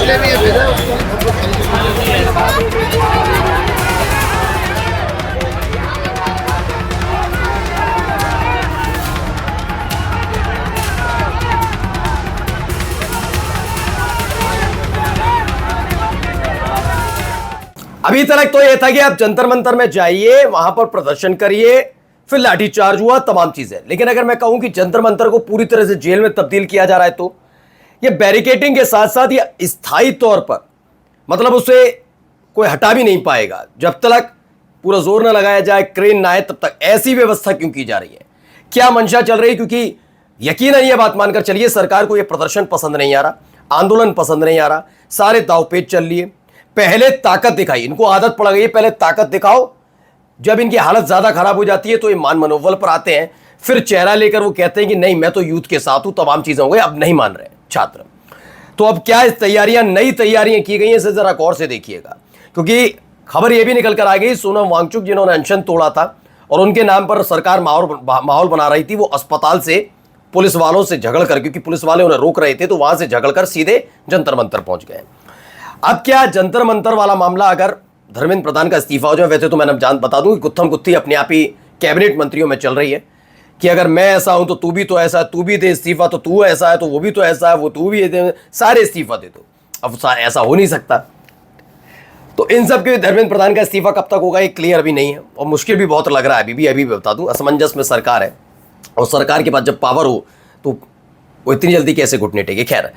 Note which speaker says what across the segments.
Speaker 1: अभी तक तो यह था कि आप जंतर मंतर में जाइए, वहां पर प्रदर्शन करिए, फिर लाठीचार्ज हुआ, तमाम चीजें। लेकिन अगर मैं कहूं कि जंतर मंतर को पूरी तरह से जेल में तब्दील किया जा रहा है, तो ये बैरिकेटिंग के साथ साथ ये स्थायी तौर पर, मतलब उसे कोई हटा भी नहीं पाएगा जब तक पूरा जोर ना लगाया जाए, क्रेन ना आए, तब तक ऐसी व्यवस्था क्यों की जा रही है? क्या मंशा चल रही है? क्योंकि यकीनन ये बात मानकर चलिए, सरकार को यह प्रदर्शन पसंद नहीं आ रहा, आंदोलन पसंद नहीं आ रहा, सारे दावपेच चल लिए। पहले ताकत दिखाई, इनको आदत पड़ गई है पहले ताकत दिखाओ, जब इनकी हालत ज्यादा खराब हो जाती है तो ये मान मनोबल पर आते हैं, फिर चेहरा लेकर वो कहते हैं कि नहीं मैं तो यूथ के साथ हूं, तमाम चीजें हो गई, अब नहीं मान रहे छात्र। तो अब क्या तैयारियां, नई तैयारियां की गई हैं, इसे जरा गौर से देखिएगा, क्योंकि खबर यह भी निकल कर आ गई, सोनम वांगचुक जिन्होंने अनशन तोड़ा था और उनके नाम पर सरकार माहौल बना रही थी, वो अस्पताल से पुलिस वालों से झगड़ कर, क्योंकि पुलिस वाले उन्हें रोक रहे थे, तो वहां से झगड़ कर सीधे जंतर मंतर पहुंच गए। अब क्या जंतर मंतर वाला मामला अगर धर्मेंद्र प्रधान का इस्तीफा हो जाए, वैसे तो मैंने बता दूं कि गुत्थम गुत्थी अपने आप ही कैबिनेट मंत्रियों में चल रही है कि अगर मैं ऐसा हूं तो तू भी तो ऐसा है, तू भी दे इस्तीफा, तो तू ऐसा है तो वो भी तो ऐसा है, वो तू भी दे, सारे इस्तीफा दे दो। अब ऐसा हो नहीं सकता, तो इन सब के धर्मेंद्र प्रधान का इस्तीफा कब तक होगा ये क्लियर भी नहीं है, और मुश्किल भी बहुत लग रहा है। अभी बता दूं, असमंजस में सरकार है, और सरकार के पास जब पावर हो तो वो इतनी जल्दी कैसे घुटने टेके। खैर,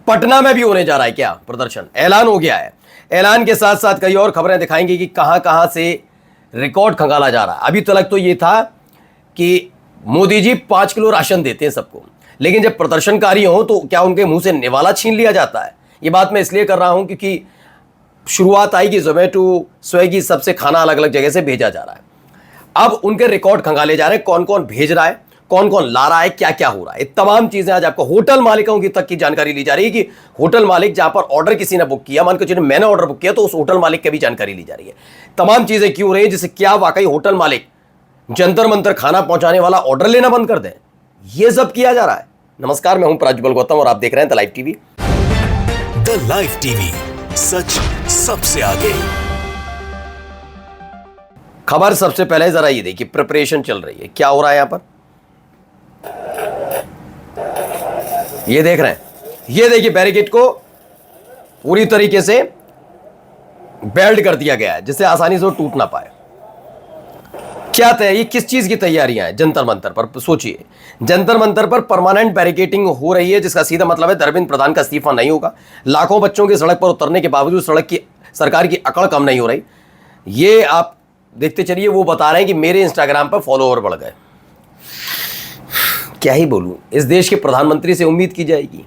Speaker 1: पटना में भी होने जा रहा है क्या प्रदर्शन, ऐलान हो गया है। ऐलान के साथ साथ कई और खबरें दिखाएंगी कि कहां कहां से रिकॉर्ड खंगाला जा रहा है। अभी तक तो ये था कि मोदी जी 5 किलो राशन देते हैं सबको, लेकिन जब प्रदर्शनकारी हो तो क्या उनके मुंह से निवाला छीन लिया जाता है? ये बात मैं इसलिए कर रहा हूं क्योंकि शुरुआत आई कि जोमेटो, स्विगी, सबसे खाना अलग अलग जगह से भेजा जा रहा है। अब उनके रिकॉर्ड खंगाले जा रहे हैं, कौन कौन भेज रहा है, कौन कौन ला रहा है, क्या क्या हो रहा है, तमाम चीजें आज आपको होटल मालिकों की तक की जानकारी ली जा रही है कि होटल मालिक जहां पर ऑर्डर किसी ने बुक किया, मान के चलिए मैंने ऑर्डर बुक किया, तो उस होटल मालिक की भी जानकारी ली जा रही है। तमाम चीजें क्यों हो रही है, जिससे क्या वाकई होटल मालिक जंतर मंतर खाना पहुंचाने वाला ऑर्डर लेना बंद कर दें, यह सब किया जा रहा है। नमस्कार, मैं हूं प्रज्वल गौतम और आप देख रहे हैं the live TV.
Speaker 2: The live TV, सच सबसे आगे।
Speaker 1: खबर सबसे पहले जरा ये देखिए, प्रिपरेशन चल रही है, क्या हो रहा है यहां पर, ये देख रहे हैं, ये देखिए बैरिकेड को पूरी तरीके से बेल्ट कर दिया गया है जिससे आसानी से वो टूट ना पाए। क्या ये किस चीज की तैयारियां हैं? जंतर मंतर पर सोचिए, जंतर मंतर पर परमानेंट बैरिकेटिंग हो रही है, जिसका सीधा मतलब है धर्मेंद्र प्रधान का इस्तीफा नहीं होगा। लाखों बच्चों के सड़क पर उतरने के बावजूद सरकार की अकड़ कम नहीं हो रही। ये आप देखते चलिए, वो बता रहे हैं कि मेरे इंस्टाग्राम पर फॉलोअर बढ़ गए। क्या ही बोलूं, इस देश के प्रधानमंत्री से उम्मीद की जाएगी,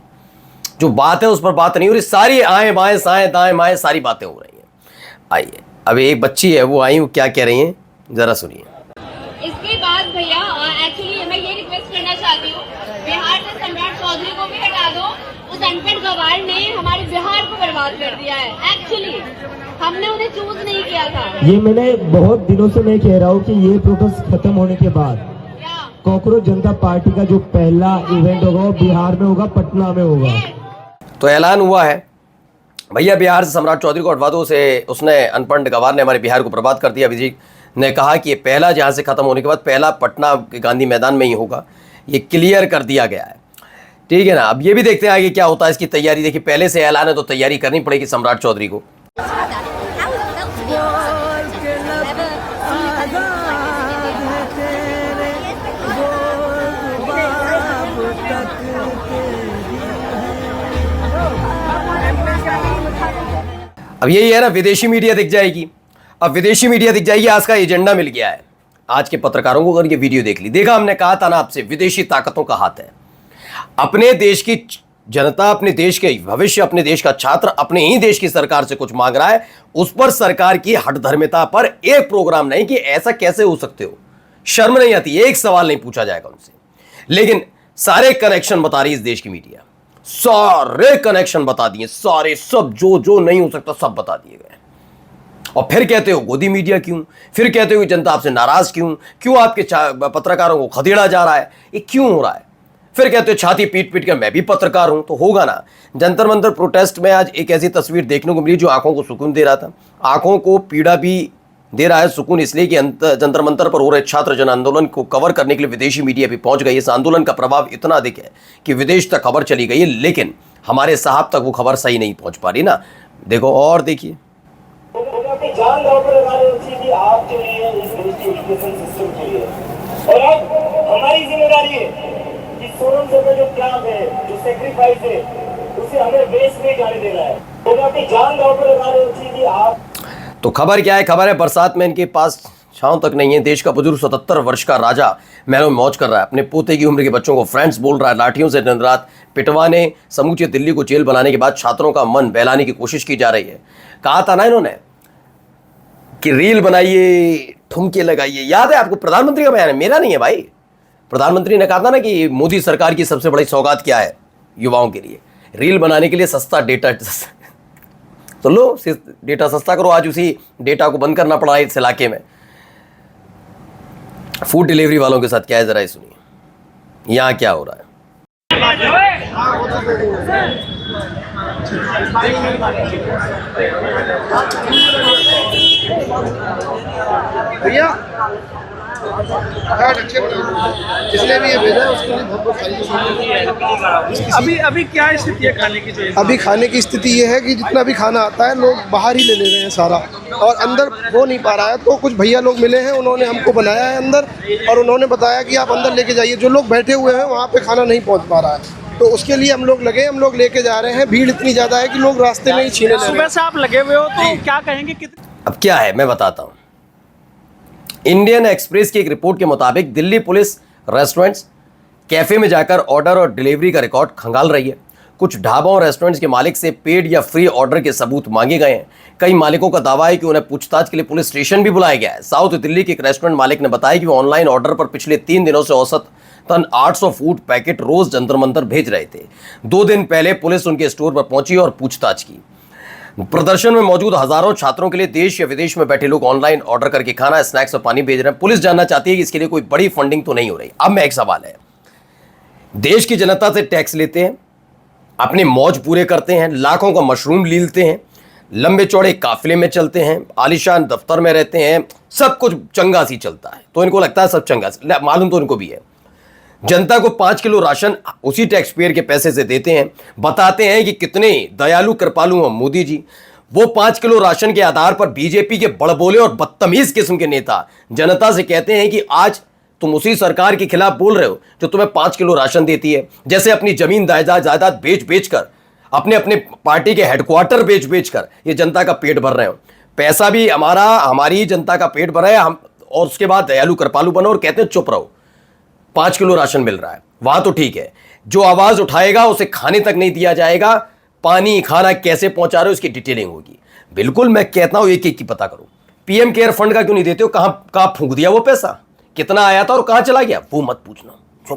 Speaker 1: जो बात है उस पर बात नहीं हो रही, सारी आए बाएं साएं दाएं बाएं सारी बातें हो रही हैं। आइए, अब एक बच्ची है वो आई, वो क्या कह रही हैं जरा सुनिए।
Speaker 3: इसके बाद भैया एक्चुअली मैं ये रिक्वेस्ट करना चाहती हूँ, बिहार से सम्राट चौधरी को भी हटा दो। उस अनपढ़ गवार ने हमारे बिहार को बर्बाद कर दिया है। एक्चुअली हमने उन्हें चूज नहीं किया था।
Speaker 4: ये मैंने बहुत दिनों से मैं कह रहा हूँ कि ये प्रोटेस्ट खत्म होने के बाद कॉकरोच जनता पार्टी का जो पहला इवेंट होगा वो बिहार में होगा, पटना में होगा।
Speaker 1: तो ऐलान हुआ है भैया, बिहार से सम्राट चौधरी को हटवा दो। उसने अनपढ़ गवार ने हमारे बिहार को बर्बाद कर दिया। विजय ने कहा कि ये पहला जहां से खत्म होने के बाद पहला पटना के गांधी मैदान में ही होगा, ये क्लियर कर दिया गया है। ठीक है ना, अब ये भी देखते हैं आगे क्या होता है। इसकी तैयारी देखिए, पहले से ऐलान है तो तैयारी करनी पड़ेगी सम्राट चौधरी को। अब यही है ना, विदेशी मीडिया दिख जाएगी। अब विदेशी मीडिया दिख जाएगी, आज का एजेंडा मिल गया है आज के पत्रकारों को। अगर ये वीडियो देख ली, देखा हमने कहा था ना आपसे, विदेशी ताकतों का हाथ है। अपने देश की जनता, अपने देश के भविष्य, अपने देश का छात्र अपने ही देश की सरकार से कुछ मांग रहा है, उस पर सरकार की हठधर्मिता पर एक प्रोग्राम नहीं कि ऐसा कैसे हो सकते हो, शर्म नहीं आती, एक सवाल नहीं पूछा जाएगा उनसे। लेकिन सारे कनेक्शन बता रही है इस देश की मीडिया, सारे कनेक्शन बता दिए, सारे सब जो जो नहीं हो सकता सब बता दिए गए। और फिर कहते हो गोदी मीडिया क्यों, फिर कहते हो जनता आपसे नाराज क्यों, क्यों आपके पत्रकारों को खदेड़ा जा रहा है, ये क्यों हो रहा है? फिर कहते हो छाती पीट पीट कर मैं भी पत्रकार हूं, तो होगा ना। जंतर मंतर प्रोटेस्ट में आज एक ऐसी तस्वीर देखने को मिली जो आंखों को सुकून दे रहा था, आंखों को पीड़ा भी दे रहा है। सुकून इसलिए कि जंतर मंतर पर हो रहे छात्र जन आंदोलन को कवर करने के लिए विदेशी मीडिया भी पहुंच गई। इस आंदोलन का प्रभाव इतना अधिक है कि विदेश तक खबर चली गई है, लेकिन हमारे साहब तक वो खबर सही नहीं पहुंच पा रही ना। देखो और देखिए,
Speaker 5: जान दांव पर लगा रही थी कि आपके लिए, इस देश के एजुकेशन सिस्टम के लिए, और अब हमारी जिम्मेदारी है कि सोनम सर का जो त्याग है, जो सेक्रीफाइस है, उसे हमें वेस्ट नहीं जाने देना है। तो मैं अपनी जान दांव पर लगा रही थी कि आप।
Speaker 1: तो खबर क्या है? खबर है बरसात में इनके पास छांव तक नहीं है। देश का बुजुर्ग 77 वर्ष का राजा महलों में मौज कर रहा है, अपने पोते की उम्र के बच्चों को फ्रेंड्स बोल रहा है, लाठियों से दिन रात पिटवाने, समूचे दिल्ली को जेल बनाने के बाद छात्रों का मन बहलाने की कोशिश की जा रही है। कहा था ना इन्होंने कि रील बनाइए, ठुमके लगाइए, याद है आपको? प्रधानमंत्री का बयान है, मेरा नहीं है भाई। प्रधानमंत्री ने कहा था ना कि मोदी सरकार की सबसे बड़ी सौगात क्या है युवाओं के लिए? रील बनाने के लिए सस्ता डेटा। तो लो डेटा सस्ता करो, आज उसी डेटा को बंद करना पड़ा इस इलाके में। फूड डिलीवरी वालों के साथ क्या है, जरा ही सुनिए यहां क्या हो रहा है।
Speaker 6: भैया जिसने भी ये भेजा है उसके लिए बहुत बहुत सारी।
Speaker 7: अभी क्या स्थिति है खाने की? जो
Speaker 6: अभी खाने की स्थिति ये है कि जितना भी खाना आता है लोग बाहर ही ले रहे हैं सारा, और अंदर हो नहीं पा रहा है। तो कुछ भैया लोग मिले हैं, उन्होंने हमको बनाया है अंदर, और उन्होंने बताया कि आप अंदर लेके जाइए। जो लोग बैठे हुए हैं वहाँ पे खाना नहीं पहुँच पा रहा है, तो उसके लिए हम लोग लगे, हम लोग लेके जा रहे हैं। भीड़ इतनी ज़्यादा है कि लोग रास्ते में ही छीने लगे।
Speaker 7: सुबह से आप लगे हुए हो, तो क्या कहेंगे?
Speaker 1: अब क्या है मैं बताता हूं। इंडियन एक्सप्रेस की एक रिपोर्ट के मुताबिक दिल्ली पुलिस रेस्टोरेंट्स, कैफे में जाकर ऑर्डर और डिलीवरी का रिकॉर्ड खंगाल रही है। कुछ ढाबों और रेस्टोरेंट्स के मालिक से पेड या फ्री ऑर्डर के सबूत मांगे गए हैं। कई मालिकों का दावा है कि उन्हें पूछताछ के लिए पुलिस स्टेशन भी बुलाया गया है। साउथ दिल्ली के एक रेस्टोरेंट मालिक ने बताया कि वो ऑनलाइन ऑर्डर पर पिछले 3 दिनों से औसतन 800 फूड पैकेट रोज जंतर मंतर भेज रहे थे। 2 दिन पहले पुलिस उनके स्टोर पर पहुंची और पूछताछ की। प्रदर्शन में मौजूद हजारों छात्रों के लिए देश या विदेश में बैठे लोग ऑनलाइन ऑर्डर करके खाना, स्नैक्स और पानी भेज रहे हैं। पुलिस जानना चाहती है कि इसके लिए कोई बड़ी फंडिंग तो नहीं हो रही। अब मैं एक सवाल है, देश की जनता से टैक्स लेते हैं, अपनी मौज पूरे करते हैं, लाखों का मशरूम लीलते हैं, लंबे चौड़े काफिले में चलते हैं, आलीशान दफ्तर में रहते हैं, सब कुछ चंगा सी चलता है, तो इनको लगता है सब चंगा, मालूम तो इनको भी है। जनता को 5 किलो राशन उसी टैक्स पेयर के पैसे से देते हैं, बताते हैं कि कितने दयालु कृपालु हैं मोदी जी। वो 5 किलो राशन के आधार पर बीजेपी के बड़बोले और बदतमीज किस्म के नेता जनता से कहते हैं कि आज तुम उसी सरकार के खिलाफ बोल रहे हो जो तुम्हें 5 किलो राशन देती है। जैसे अपनी जमीन जायदाद बेच कर, अपने अपने पार्टी के हेडक्वार्टर बेच कर ये जनता का पेट भर रहे हो। पैसा भी हमारी जनता का पेट भर रहा है हम, और उसके बाद दयालु कृपालु बनो और कहते हैं चुप रहो। 5 किलो राशन मिल रहा है, वहां तो ठीक है, जो आवाज उठाएगा उसे खाने तक नहीं दिया जाएगा। पानी खाना कैसे पहुंचा रहे हो उसकी डिटेलिंग होगी। बिल्कुल मैं कहता हूं एक एक की पता करो। पीएम केयर फंड का क्यों नहीं देते हो? कहां फूंक दिया वो पैसा, कितना आया था और कहां चला गया, वो मत पूछना।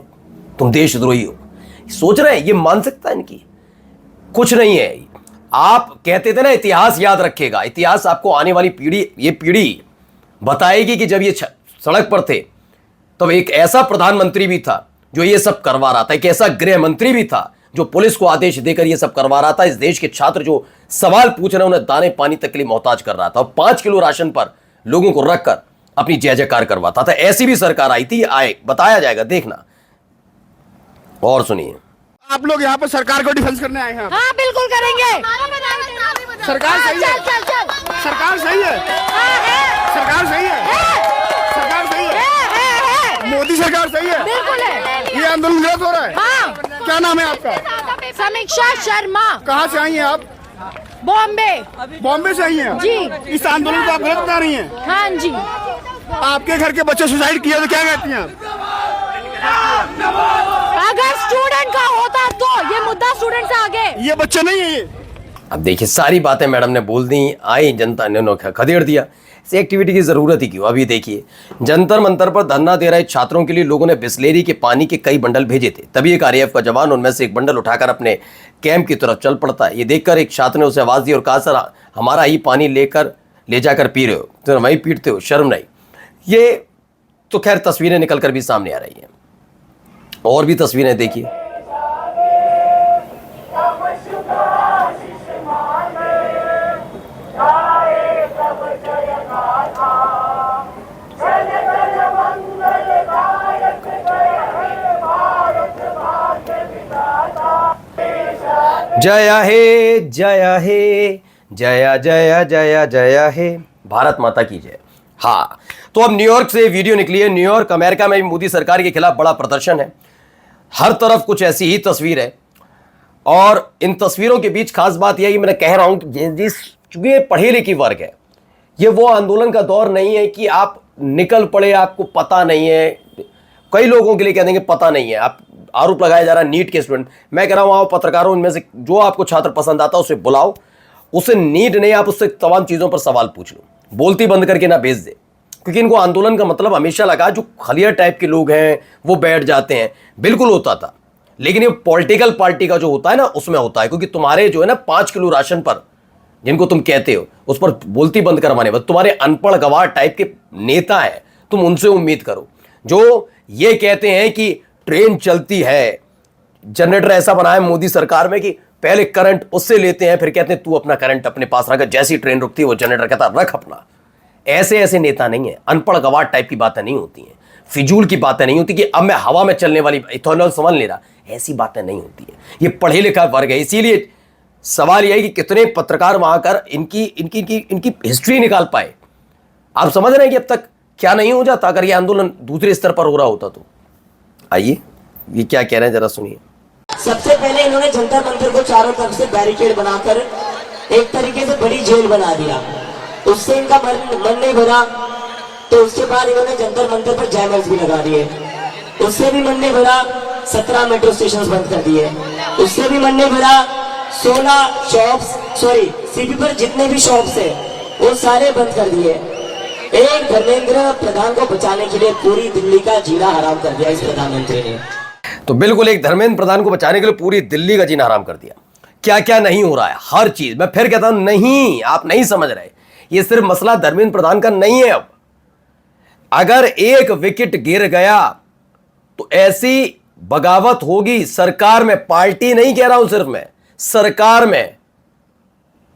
Speaker 1: तुम देशद्रोही हो, सोच रहे हैं ये मानसिकता इनकी कुछ नहीं है। आप कहते थे ना इतिहास याद रखेगा, इतिहास आपको आने वाली पीढ़ी बताएगी कि जब ये सड़क पर थे तब एक ऐसा प्रधानमंत्री भी था जो ये सब करवा रहा था, एक ऐसा गृह मंत्री भी था जो पुलिस को आदेश देकर ये सब करवा रहा था। इस देश के छात्र जो सवाल पूछ रहे हैं उन्हें दाने पानी तक के लिए मोहताज कर रहा था, और 5 किलो राशन पर लोगों को रखकर अपनी जय जयकार करवाता था। ऐसी भी सरकार आई थी, बताया जाएगा, देखना और सुनिए।
Speaker 6: आप लोग यहाँ पर सरकार को डिफेंस करने आए हैं?
Speaker 8: हाँ बिल्कुल करेंगे।
Speaker 6: सरकार सही है, सरकार सही है, सरकार सही है, सरकार सही है, मोदी सरकार सही है, बिल्कुल है। ये आंदोलन गलत हो रहा है।
Speaker 8: हाँ।
Speaker 6: क्या नाम है आपका?
Speaker 8: समीक्षा शर्मा।
Speaker 6: कहाँ से आई हैं आप?
Speaker 8: बॉम्बे
Speaker 6: से आई हैं
Speaker 8: जी।
Speaker 6: इस आंदोलन को आप गलत बता रही हैं?
Speaker 8: हाँ जी।
Speaker 6: आपके घर के बच्चे सुसाइड किया तो क्या कहती हैं आप?
Speaker 8: अगर स्टूडेंट का होता तो ये मुद्दा स्टूडेंट से आगे।
Speaker 6: ये बच्चे नहीं है ये।
Speaker 1: अब देखिए सारी बातें मैडम ने बोल दी, आई जनता ने खदेड़ दिया। इस एक्टिविटी की जरूरत ही क्यों? अभी देखिए जंतर मंतर पर धरना दे रहे छात्रों के लिए लोगों ने बिस्लेरी के पानी के कई बंडल भेजे थे। तभी एक आरएएफ का जवान उनमें से एक बंडल उठाकर अपने कैंप की तरफ चल पड़ता है। ये देखकर एक छात्र ने उसे आवाज दी और कहा, सर हमारा ही पानी ले जाकर पी रहे हो, तो वही पीटते हो, शर्म नहीं? ये तो खैर तस्वीरें निकल कर भी सामने आ रही हैं। और भी तस्वीरें देखिए। जय हे जय हे जय जय जय जय हे भारत माता की जय। हाँ, तो अब न्यूयॉर्क से वीडियो निकली है। न्यूयॉर्क अमेरिका में भी मोदी सरकार के खिलाफ बड़ा प्रदर्शन है। हर तरफ कुछ ऐसी ही तस्वीर है और इन तस्वीरों के बीच खास बात यह है कि मैं कह रहा हूं कि जिस चूंकि पढ़े लिखी वर्ग है, ये वो आंदोलन का दौर नहीं है कि आप निकल पड़े, आपको पता नहीं है। कई लोगों के लिए कह देंगे पता नहीं है। आप आरोप लगाया जा रहा है नीट के स्टूडेंट, मैं कह रहा हूं आओ पत्रकारों, इनमें से जो आपको छात्र पसंद आता है उसे बुलाओ, उसे नीट नहीं, आप उससे तमाम चीज़ों पर सवाल पूछ लो, बोलती बंद करके ना भेज दे। क्योंकि इनको आंदोलन का मतलब हमेशा लगा जो खलिया टाइप के लोग हैं वो बैठ जाते हैं, बिल्कुल होता था। लेकिन ये पॉलिटिकल पार्टी का जो होता है ना उसमें होता है, क्योंकि तुम्हारे जो है ना 5 किलो राशन पर जिनको तुम कहते हो उस पर बोलती बंद करवाने, बस तुम्हारे अनपढ़ गवार टाइप के नेता हैं, तुम उनसे उम्मीद करो जो ये कहते हैं कि ट्रेन चलती है। जनरेटर ऐसा बनाया मोदी सरकार में कि पहले करंट उससे लेते हैं, फिर कहते हैं तू अपना करंट अपने पास रख, जैसी ट्रेन रुकती है वो जनरेटर कहता रख अपना। ऐसे ऐसे नेता नहीं है, अनपढ़ गवार टाइप की बातें नहीं होती हैं, फिजूल की बातें नहीं होती कि अब मैं हवा में चलने वाली इथेनॉल समझ ले रहा, ऐसी बातें नहीं होती है। ये पढ़े लिखा वर्ग है। इसीलिए सवाल यह है कि कितने पत्रकार वहां कर इनकी इनकी इनकी इनकी हिस्ट्री निकाल पाए। आप समझ रहे हैं कि अब तक क्या नहीं हो जाता अगर यह आंदोलन दूसरे स्तर पर हो रहा होता तो। आइए ये क्या कह रहे हैं जरा सुनिए।
Speaker 9: सबसे पहले इन्होंने जंतर मंतर को चारों तरफ से बैरिकेड बनाकर एक तरीके से बड़ी जेल बना दिया, उससे इनका मन नहीं भरा, तो उसके बाद इन्होंने जंतर मंतर पर जैमर्स भी लगा दिए, उससे भी मन नहीं भरा, 17 मेट्रो स्टेशन बंद कर दिए, उससे भी मन नहीं भरा, 16 शॉप्स सीपी पर जितने भी शॉप्स है वो सारे बंद कर दिए। एक धर्मेंद्र प्रधान को बचाने के लिए पूरी दिल्ली का जीना हराम कर दिया इस प्रधानमंत्री ने।
Speaker 1: तो बिल्कुल एक धर्मेंद्र प्रधान को बचाने के लिए पूरी दिल्ली का जीना हराम कर दिया। क्या क्या नहीं हो रहा है, हर चीज। मैं फिर कहता हूं नहीं, आप नहीं समझ रहे। ये सिर्फ मसला धर्मेंद्र प्रधान का नहीं है। अब अगर एक विकेट गिर गया तो ऐसी बगावत होगी सरकार में, पार्टी नहीं कह रहा हूं सिर्फ मैं, सरकार में,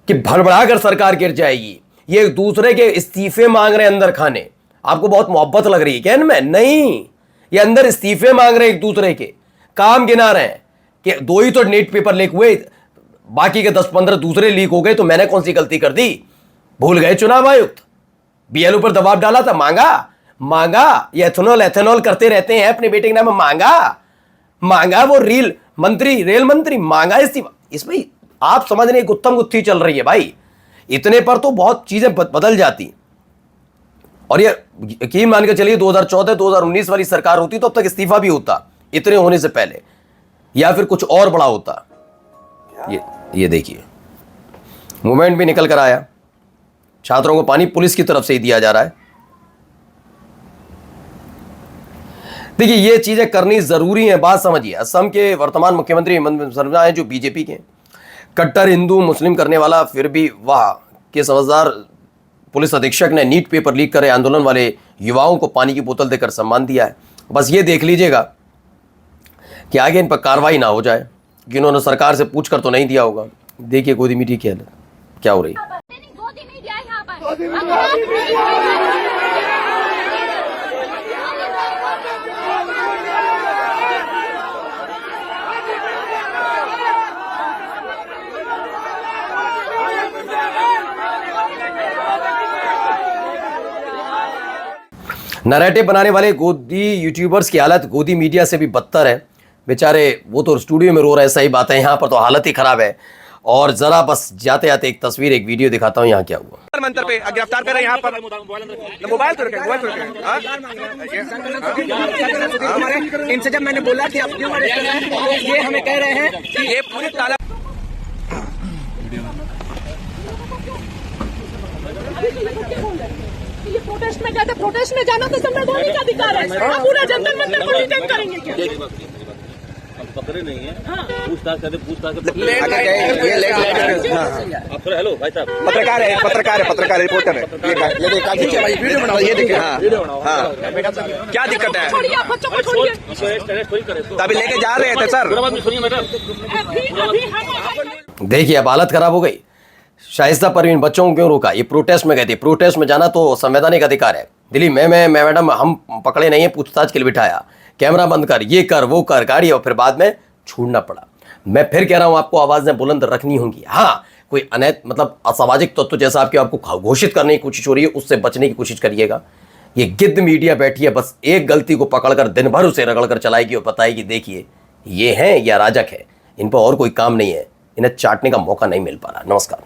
Speaker 1: कि भड़बड़ाकर सरकार गिर जाएगी। ये एक दूसरे के इस्तीफे मांग रहे हैं अंदर खाने। आपको बहुत मोहब्बत लग रही है क्या इनमें? नहीं, ये अंदर इस्तीफे मांग रहे हैं एक दूसरे के, काम गिना रहे हैं कि 2 ही तो नीट पेपर लीक हुए, बाकी के 10-15 दूसरे लीक हो गए, तो मैंने कौन सी गलती कर दी? भूल गए चुनाव आयुक्त, बीएलओ पर दबाव डाला था, मांगा। ये एथेनॉल करते रहते हैं अपने बेटे के नाम, मांगा वो रेल मंत्री मांगा इस्तीफा। इसमें आप समझ रहे गुत्थम गुत्थी चल रही है भाई। इतने पर तो बहुत चीजें बदल जाती। और ये यकीन मान के चलिए 2014-2019 वाली सरकार होती तो अब तक इस्तीफा भी होता, इतने होने से पहले, या फिर कुछ और बड़ा होता। ये देखिए मूवमेंट भी निकल कर आया, छात्रों को पानी पुलिस की तरफ से ही दिया जा रहा है। देखिए ये चीजें करनी जरूरी है, बात समझिए। असम के वर्तमान मुख्यमंत्री हेमंत सर्मा हैं जो बीजेपी के, कट्टर हिंदू मुस्लिम करने वाला, फिर भी वह के समझदार पुलिस अधीक्षक ने नीट पेपर लीक करे आंदोलन वाले युवाओं को पानी की बोतल देकर सम्मान दिया है। बस ये देख लीजिएगा कि आगे इन पर कार्रवाई ना हो जाए, कि इन्होंने सरकार से पूछ कर तो नहीं दिया होगा। देखिए गोदी मीडिया क्या हो रही है। नैरेटिव बनाने वाले गोदी यूट्यूबर्स की हालत गोदी मीडिया से भी बदतर है। बेचारे वो तो स्टूडियो में रो रहे हैं, सही बात है, यहाँ पर तो हालत ही खराब है। और जरा बस जाते जाते एक तस्वीर, एक वीडियो दिखाता हूँ यहाँ क्या हुआ।
Speaker 7: मंत्र पे गिरफ्तार कर रहे हैं यहाँ पर, मोबाइल तो रखे, इनसे जब मैंने बोला कि आप क्यों ये हमें कह रहे हैं कि ये पूरी ताला
Speaker 8: ये प्रोटेस्ट में कहते, प्रोटेस्ट में जाना तो संवैधानिक अधिकार है। आप पूरा जंतर मंतर को डिटेन करेंगे क्या?
Speaker 10: पकड़े नहीं है, पूछताछ करते हेलो भाई साहब,
Speaker 7: पत्रकार है रिपोर्टर है, ये देखिए। हाँ, क्या दिक्कत है? अभी लेके जा रहे थे सर।
Speaker 1: देखिए अब हालत खराब हो गई। शाइस्ता परवीन बच्चों को क्यों रोका? ये प्रोटेस्ट में गए थे। प्रोटेस्ट में जाना तो संवैधानिक अधिकार है। दिल्ली में मैडम हम पकड़े नहीं है, पूछताछ के लिए बिठाया, कैमरा बंद कर, ये कर वो कर, गाड़ी, और फिर बाद में छोड़ना पड़ा। मैं फिर कह रहा हूं आपको आवाजें बुलंद रखनी होंगी। हाँ, कोई अनैत मतलब असामाजिक तत्व जैसा आपको घोषित करने की कोशिश हो रही है, उससे बचने की कोशिश करिएगा। ये गिद्ध मीडिया बैठी है, बस एक गलती को पकड़कर दिन भर उसे रगड़ कर चलाएगी और बताएगी देखिए ये हैं या अराजक है, इन पर और कोई काम नहीं है, इन्हें चाटने का मौका नहीं मिल पा रहा। नमस्कार।